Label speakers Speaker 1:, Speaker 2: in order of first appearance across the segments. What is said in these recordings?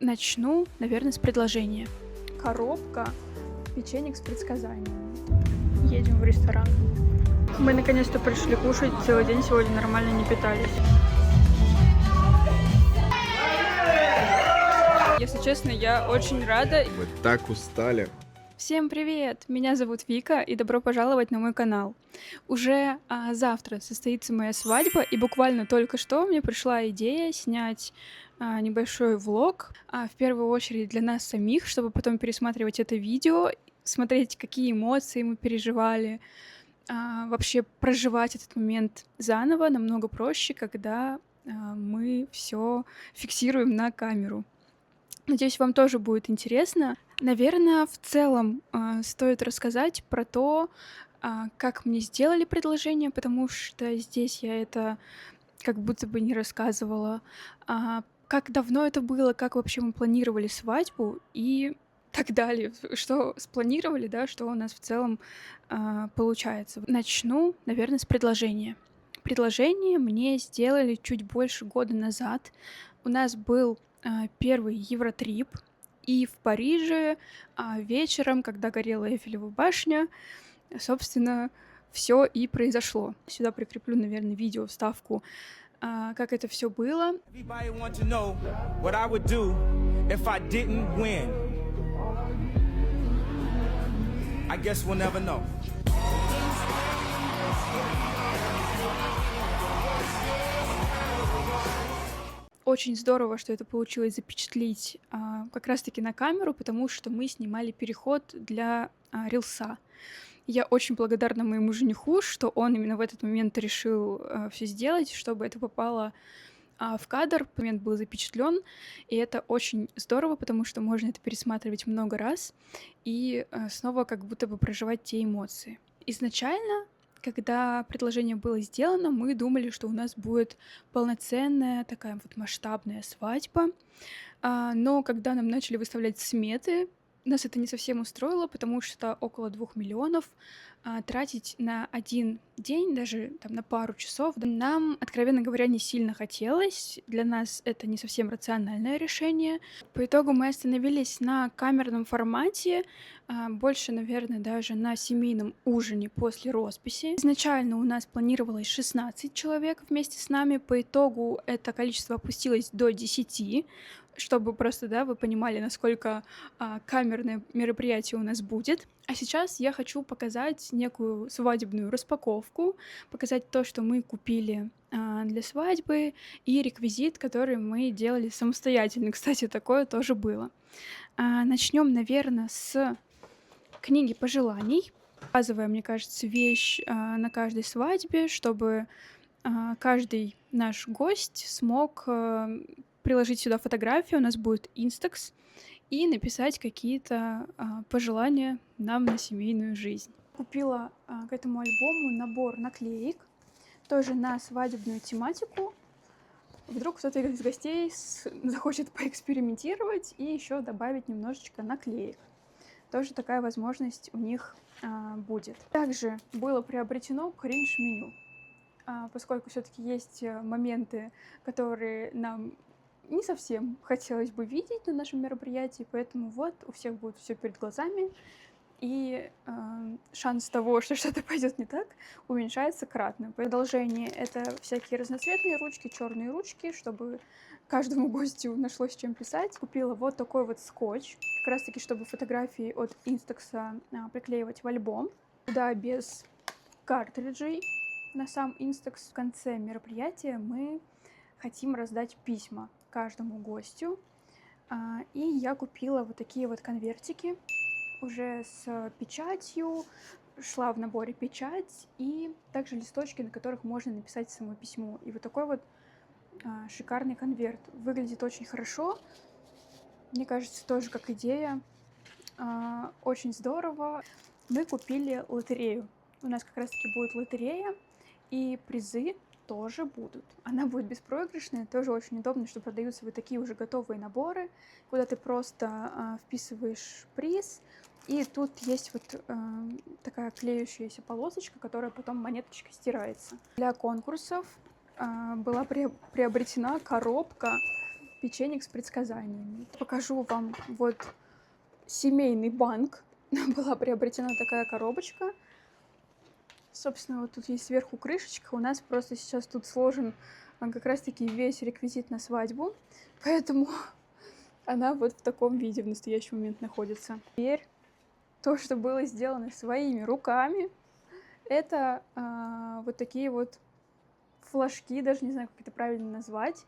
Speaker 1: Начну, наверное, с предложения. Коробка печенек с предсказаниями. Едем в ресторан. Мы наконец-то пришли кушать. Целый день сегодня нормально не питались. Если честно, я очень рада.
Speaker 2: Мы так устали.
Speaker 1: Всем привет! Меня зовут Вика, и добро пожаловать на мой канал. Уже завтра состоится моя свадьба, и буквально только что мне пришла идея снять небольшой влог, в первую очередь для нас самих, чтобы потом пересматривать это видео, смотреть, какие эмоции мы переживали, вообще проживать этот момент заново намного проще, когда мы все фиксируем на камеру. Надеюсь, вам тоже будет интересно. Наверное, в целом стоит рассказать про то, как мне сделали предложение, потому что здесь я это как будто бы не рассказывала. Как давно это было, как вообще мы планировали свадьбу и так далее. Что спланировали, да, что у нас в целом получается. Начну, наверное, с предложения. Предложение мне сделали чуть больше года назад. У нас был первый Евротрип, и в Париже вечером, когда горела Эйфелева башня, собственно, все и произошло. Сюда прикреплю, наверное, видео, вставку, как это все было.
Speaker 3: Everybody want to know what I would do if I didn't win. I guess we'll never know.
Speaker 1: Очень здорово, что это получилось запечатлеть как раз-таки на камеру, потому что мы снимали переход для рилса. Я очень благодарна моему жениху, что он именно в этот момент решил все сделать, чтобы это попало в кадр. Момент был запечатлен, и это очень здорово, потому что можно это пересматривать много раз и снова как будто бы проживать те эмоции. Изначально, когда предложение было сделано, мы думали, что у нас будет полноценная такая вот масштабная свадьба, но когда нам начали выставлять сметы, нас это не совсем устроило, потому что около 2 миллионов тратить на один день, даже там на пару часов, нам, откровенно говоря, не сильно хотелось. Для нас это не совсем рациональное решение. По итогу мы остановились на камерном формате, больше, наверное, даже на семейном ужине после росписи. Изначально у нас планировалось 16 человек вместе с нами, по итогу это количество опустилось до 10, чтобы просто, да, вы понимали, насколько камерное мероприятие у нас будет. А сейчас я хочу показать некую свадебную распаковку, показать то, что мы купили для свадьбы, и реквизит, который мы делали самостоятельно. Кстати, такое тоже было. Начнем, наверное, с книги пожеланий. Базовая, мне кажется, вещь на каждой свадьбе, чтобы каждый наш гость смог приложить сюда фотографию, у нас будет Instax, и написать какие-то пожелания нам на семейную жизнь. Купила к этому альбому набор наклеек, тоже на свадебную тематику. Вдруг кто-то из гостей захочет поэкспериментировать и еще добавить немножечко наклеек. Тоже такая возможность у них будет. Также было приобретено кринж-меню, поскольку все-таки есть моменты, которые нам не совсем хотелось бы видеть на нашем мероприятии, поэтому вот у всех будет все перед глазами, и шанс того, что что-то пойдет не так, уменьшается кратно. Продолжение — это всякие разноцветные ручки, черные ручки, чтобы каждому гостю нашлось чем писать. Купила вот такой вот скотч, как раз-таки, чтобы фотографии от Инстакса приклеивать в альбом. Да, без картриджей на сам Instax. В конце мероприятия мы хотим раздать письма каждому гостю. И я купила вот такие вот конвертики уже с печатью. Шла в наборе печать и также листочки, на которых можно написать само письмо. И вот такой вот шикарный конверт. Выглядит очень хорошо. Мне кажется, тоже как идея. Очень здорово. Мы купили лотерею. У нас как раз-таки будет лотерея, и призы тоже будут. Она будет беспроигрышная, тоже очень удобно, что продаются вот такие уже готовые наборы, куда ты просто вписываешь приз, и тут есть вот такая клеющаяся полосочка, которая потом монеточкой стирается. Для конкурсов была приобретена коробка печенек с предсказаниями. Покажу вам вот семейный банк. Была приобретена такая коробочка. Собственно, вот тут есть сверху крышечка. У нас просто сейчас тут сложен как раз-таки весь реквизит на свадьбу. Поэтому она вот в таком виде в настоящий момент находится. Теперь то, что было сделано своими руками, это вот такие вот флажки, даже не знаю, как это правильно назвать.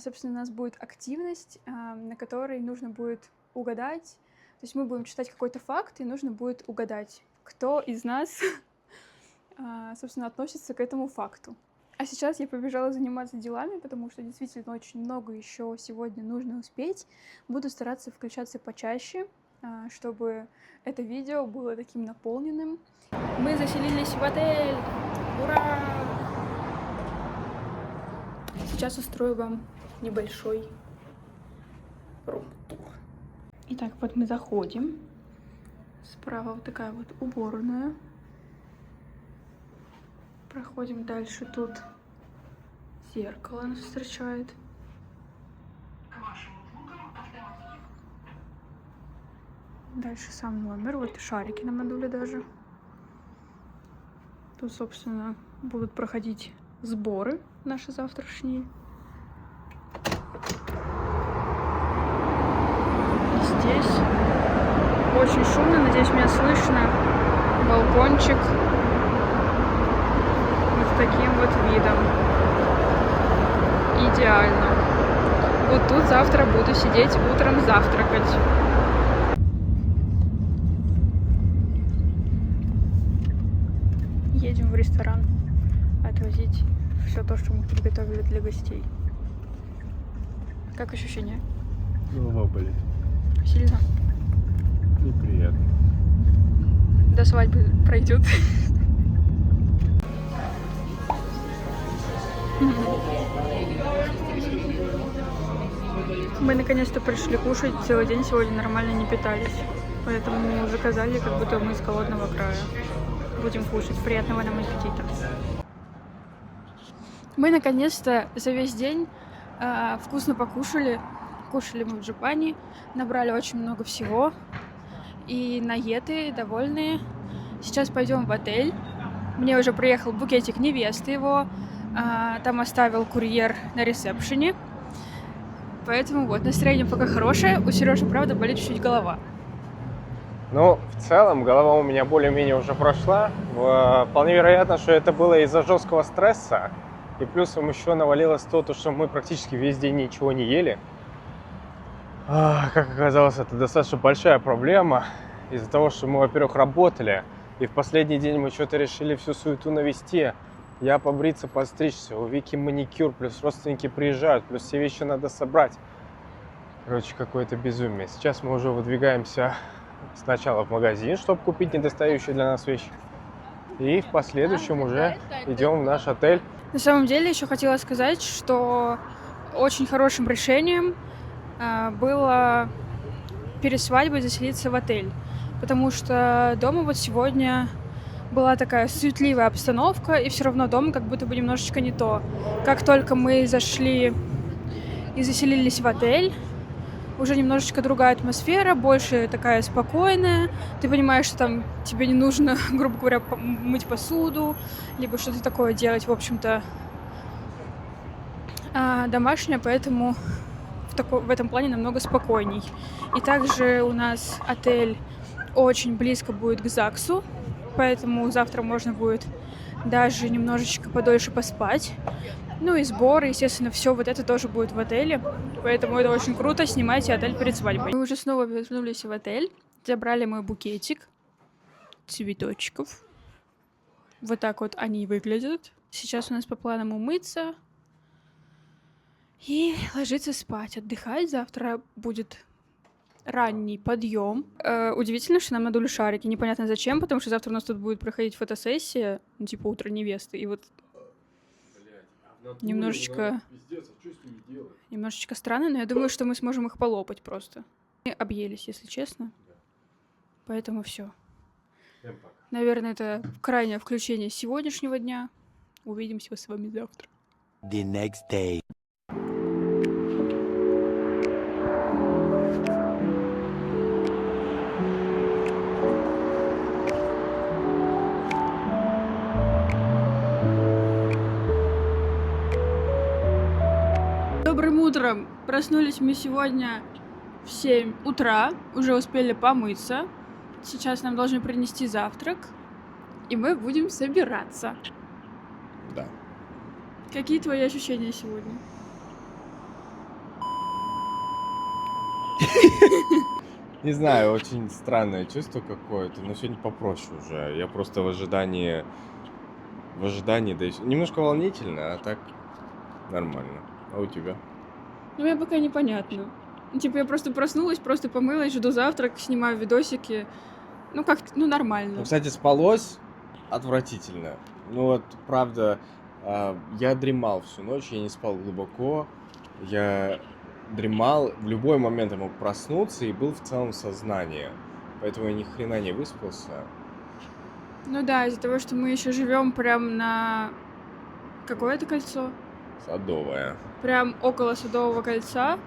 Speaker 1: Собственно, у нас будет активность, на которой нужно будет угадать. То есть мы будем читать какой-то факт, и нужно будет угадать, кто из нас, собственно, относится к этому факту. А сейчас я побежала заниматься делами, потому что действительно очень много еще сегодня нужно успеть. Буду стараться включаться почаще, чтобы это видео было таким наполненным. Мы заселились в отель! Ура! Сейчас устрою вам небольшой рум-тур. Итак, вот мы заходим. Справа вот такая вот уборная. Проходим дальше. Тут зеркало нас встречает. Дальше сам номер. Вот шарики на модуле даже. Тут, собственно, будут проходить сборы наши завтрашние. Здесь очень шумно, надеюсь, меня слышно. Балкончик вот с таким вот видом. Идеально. Вот тут завтра буду сидеть утром завтракать. Едем в ресторан отвозить все то, что мы приготовили для гостей. Как ощущения?
Speaker 2: Голова болит.
Speaker 1: Сильно?
Speaker 2: Неприятно.
Speaker 1: До свадьбы пройдет. Мы наконец-то пришли кушать. Целый день сегодня нормально не питались. Поэтому заказали, как будто мы из голодного края. Будем кушать. Приятного нам аппетита. Мы наконец-то за весь день вкусно покушали. Кушали мы в Джапане, набрали очень много всего. И наеты, довольные. Сейчас пойдем в отель. Мне уже приехал букетик невесты, его там оставил курьер на ресепшене. Поэтому вот, настроение пока хорошее. У Сережи, правда, болит чуть-чуть голова.
Speaker 2: Ну, в целом, голова у меня более-менее уже прошла. Вполне вероятно, что это было из-за жесткого стресса. И плюсом еще навалилось то, что мы практически весь день ничего не ели. Как оказалось, это достаточно большая проблема. Из-за того, что мы, во-первых, работали. И в последний день мы что-то решили всю суету навести. Я побриться, подстричься, у Вики маникюр, плюс родственники приезжают, плюс все вещи надо собрать. Короче, какое-то безумие. Сейчас мы уже выдвигаемся сначала в магазин, чтобы купить недостающие для нас вещи. И в последующем уже идем в наш отель.
Speaker 1: На самом деле, еще хотела сказать, что очень хорошим решением было перед свадьбой заселиться в отель. Потому что дома вот сегодня была такая суетливая обстановка, и все равно дома как будто бы немножечко не то. Как только мы зашли и заселились в отель, уже немножечко другая атмосфера, больше такая спокойная. Ты понимаешь, что там тебе не нужно, грубо говоря, мыть посуду, либо что-то такое делать, в общем-то, домашнее, поэтому в этом плане намного спокойней. И также у нас отель очень близко будет к ЗАГСу, поэтому завтра можно будет даже немножечко подольше поспать. Ну и сборы, естественно, все вот это тоже будет в отеле, поэтому это очень круто. Снимайте отель перед свадьбой. Мы уже снова вернулись в отель, забрали мой букетик цветочков. Вот так вот они выглядят. Сейчас у нас по планам умыться и ложиться спать, отдыхать. Завтра будет ранний подъем. Удивительно, что нам надули шарики. Непонятно зачем, потому что завтра у нас тут будет проходить фотосессия, ну, типа утро невесты. И вот немножечко странно, но я думаю, что мы сможем их полопать просто. Мы объелись, если честно. Поэтому все. Наверное, это крайнее включение сегодняшнего дня. Увидимся с вами завтра.
Speaker 4: The next day.
Speaker 1: Добрым утром! Проснулись мы сегодня в 7 утра, уже успели помыться. Сейчас нам должны принести завтрак, и мы будем собираться.
Speaker 2: Да.
Speaker 1: Какие твои ощущения сегодня?
Speaker 2: Не знаю, очень странное чувство какое-то, но сегодня попроще уже. Я просто в ожидании, да и немножко волнительно, а так нормально. А у тебя?
Speaker 1: Ну, мне пока непонятно. Типа, я просто проснулась, просто помылась, жду завтрак, снимаю видосики. Ну, как, ну, нормально.
Speaker 2: Ну, кстати, спалось отвратительно. Ну вот, правда, я дремал всю ночь, я не спал глубоко. Я дремал, в любой момент я мог проснуться и был в целом в сознании. Поэтому я ни хрена не выспался.
Speaker 1: Ну да, из-за того, что мы еще живем прям на... Какое это кольцо?
Speaker 2: Садовая.
Speaker 1: Прям около Садового кольца.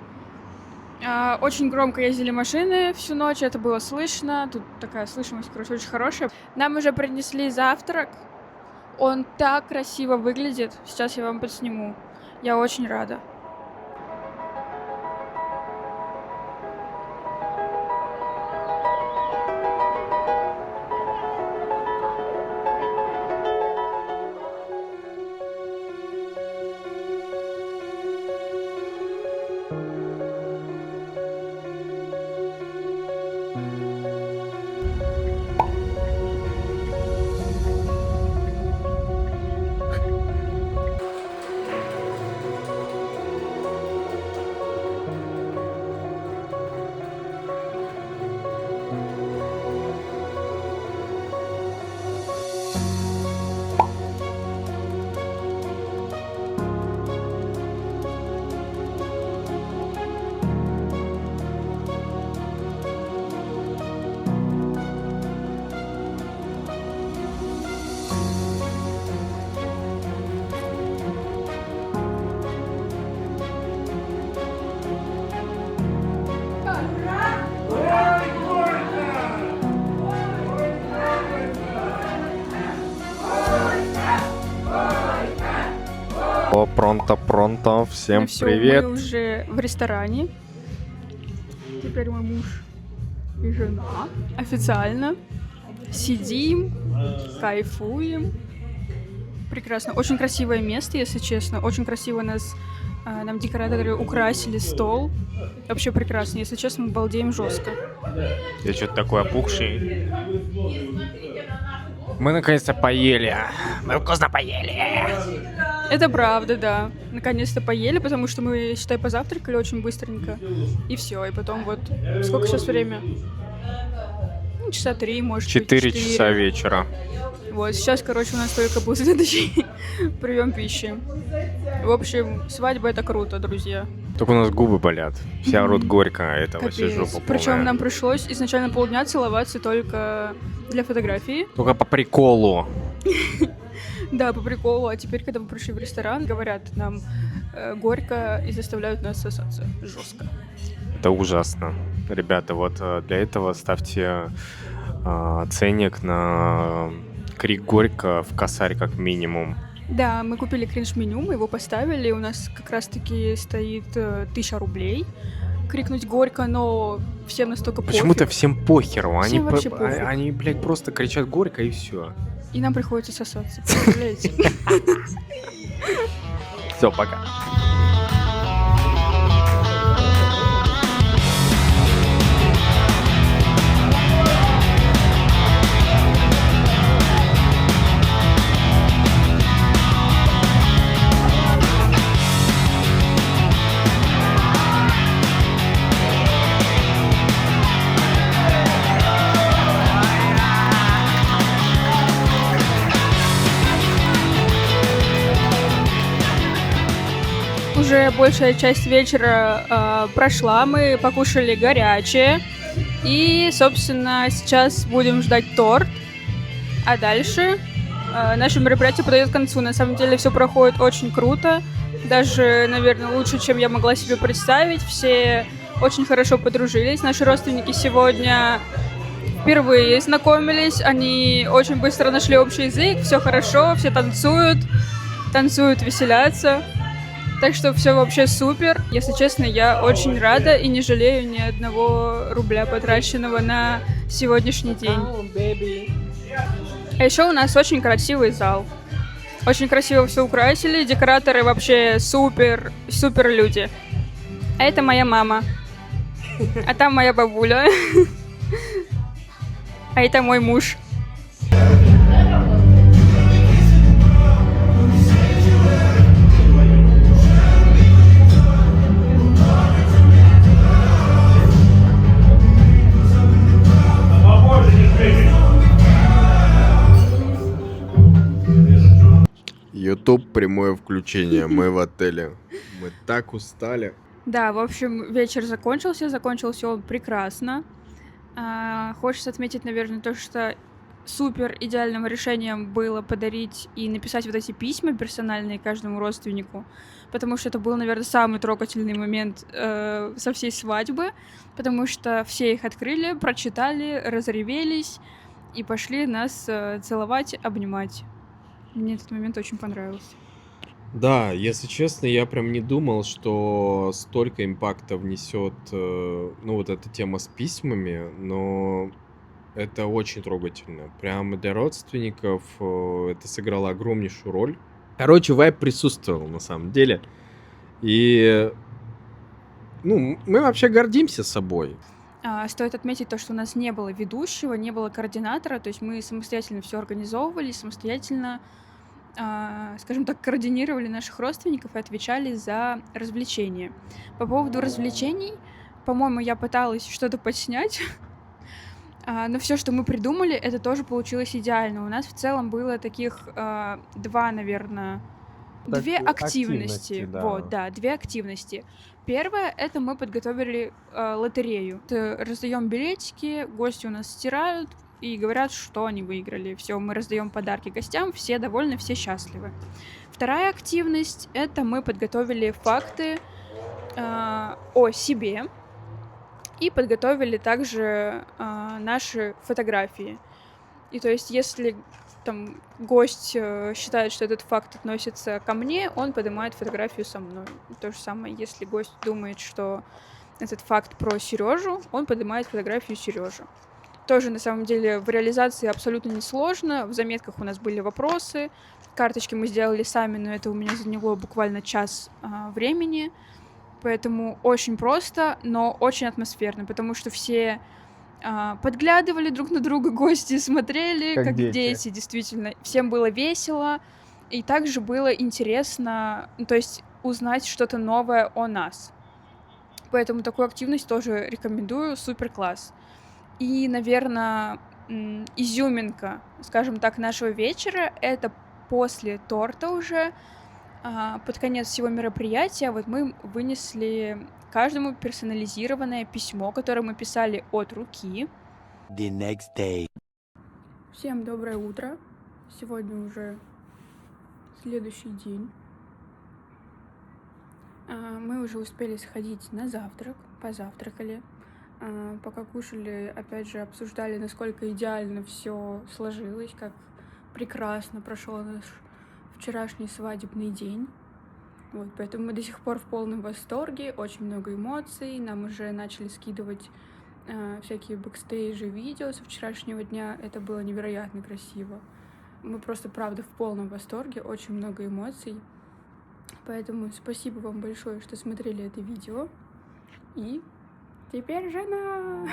Speaker 1: Очень громко ездили машины всю ночь, это было слышно. Тут такая слышимость, короче, очень хорошая. Нам уже принесли завтрак. Он так красиво выглядит. Сейчас я вам подсниму. Я очень рада.
Speaker 2: О, пронто, всем
Speaker 1: Ну всё,
Speaker 2: привет.
Speaker 1: мы уже в ресторане. Теперь мой муж и жена официально сидим, кайфуем. Прекрасно. Очень красивое место, если честно. Очень красиво нам декораторы украсили стол. Вообще прекрасно. Если честно, мы балдеем жестко.
Speaker 2: Я что-то такой опухший. Мы наконец-то поели. Мы вкусно поели.
Speaker 1: Это правда, да. Наконец-то поели, потому что мы, считай, позавтракали очень быстренько. И все. И потом вот... Сколько сейчас время? Ну, часа 3, может быть,
Speaker 2: 4 часа вечера.
Speaker 1: Вот, сейчас, короче, у нас только был следующий прием пищи. В общем, свадьба — это круто, друзья.
Speaker 2: Только у нас губы болят. Все орут горько, а это вообще
Speaker 1: Капец.
Speaker 2: жопа полная.
Speaker 1: Причем нам пришлось изначально полдня целоваться только для фотографии.
Speaker 2: Только по приколу.
Speaker 1: Да, по приколу. А теперь, когда мы пришли в ресторан, говорят нам горько и заставляют нас сосаться. Жестко.
Speaker 2: Это ужасно. Ребята, вот для этого ставьте ценник на крик горько в косарь как минимум.
Speaker 1: Да, мы купили кринж-меню, мы его поставили. У нас как раз-таки стоит 1000 рублей. Крикнуть горько, но всем настолько пофиг.
Speaker 2: Почему-то всем похеру.
Speaker 1: Всем вообще пофиг.
Speaker 2: Они, блядь, просто кричат горько и все.
Speaker 1: И нам приходится сосаться, представляете?
Speaker 2: Все, пока.
Speaker 1: Уже большая часть вечера прошла, мы покушали горячее. И, собственно, сейчас будем ждать торт. А дальше наше мероприятие подойдет к концу. На самом деле все проходит очень круто. Даже, наверное, лучше, чем я могла себе представить. Все очень хорошо подружились. Наши родственники сегодня впервые знакомились. Они очень быстро нашли общий язык. Все хорошо, все танцуют, веселятся. Так что все вообще супер. Если честно, я очень рада и не жалею ни одного рубля, потраченного на сегодняшний день. А еще у нас очень красивый зал. Очень красиво все украсили, декораторы вообще супер, супер люди. А это моя мама. А там моя бабуля. А это мой муж.
Speaker 4: YouTube прямое включение. Мы в отеле. Мы так устали.
Speaker 1: Да, в общем, вечер закончился он прекрасно. Хочется отметить, наверное, то, что супер идеальным решением было подарить и написать вот эти письма персональные каждому родственнику, потому что это был, наверное, самый трогательный момент со всей свадьбы, потому что все их открыли, прочитали, разревелись и пошли нас целовать, обнимать. Мне этот момент очень понравился.
Speaker 4: Да, если честно, я прям не думал, что столько импакта внесет, ну, вот эта тема с письмами, но это очень трогательно. Прямо для родственников это сыграло огромнейшую роль. Короче, вайб присутствовал на самом деле. И, ну, мы вообще гордимся собой.
Speaker 1: Стоит отметить то, что у нас не было ведущего, не было координатора, то есть мы самостоятельно все организовывали, самостоятельно, скажем так, координировали наших родственников и отвечали за развлечения. По поводу развлечений, по-моему, я пыталась что-то подснять, но все, что мы придумали, это тоже получилось идеально. У нас в целом было таких два, наверное,
Speaker 2: Так,
Speaker 1: две активности.
Speaker 2: активности, да.
Speaker 1: Вот, да, две активности. Первое, это мы подготовили лотерею. Раздаем билетики, гости у нас стирают и говорят, что они выиграли. Все, мы раздаем подарки гостям, все довольны, все счастливы. Вторая активность, это мы подготовили факты о себе и подготовили также наши фотографии. И то есть, если там гость считает, что этот факт относится ко мне, он поднимает фотографию со мной. То же самое, если гость думает, что этот факт про Сережу, он поднимает фотографию Сережи. Тоже, на самом деле, в реализации абсолютно несложно. В заметках у нас были вопросы. Карточки мы сделали сами, но это у меня заняло буквально час времени. Поэтому очень просто, но очень атмосферно, потому что все подглядывали друг на друга, гости смотрели,
Speaker 2: Как
Speaker 1: как
Speaker 2: дети.
Speaker 1: дети, действительно. Всем было весело, и также было интересно, ну, то есть узнать что-то новое о нас. Поэтому такую активность тоже рекомендую, супер класс. И, наверное, изюминка, скажем так, нашего вечера — это после торта уже, под конец всего мероприятия, вот мы вынесли каждому персонализированное письмо, которое мы писали от руки.
Speaker 5: The next day.
Speaker 1: Всем доброе утро. Сегодня уже следующий день. Мы уже успели сходить на завтрак, позавтракали. Пока кушали, опять же, обсуждали, насколько идеально все сложилось, как прекрасно прошел наш вчерашний свадебный день. Вот, поэтому мы до сих пор в полном восторге, очень много эмоций, нам уже начали скидывать всякие бэкстейджи, видео со вчерашнего дня, это было невероятно красиво. Мы просто, правда, в полном восторге, очень много эмоций, поэтому спасибо вам большое, что смотрели это видео, и теперь жена!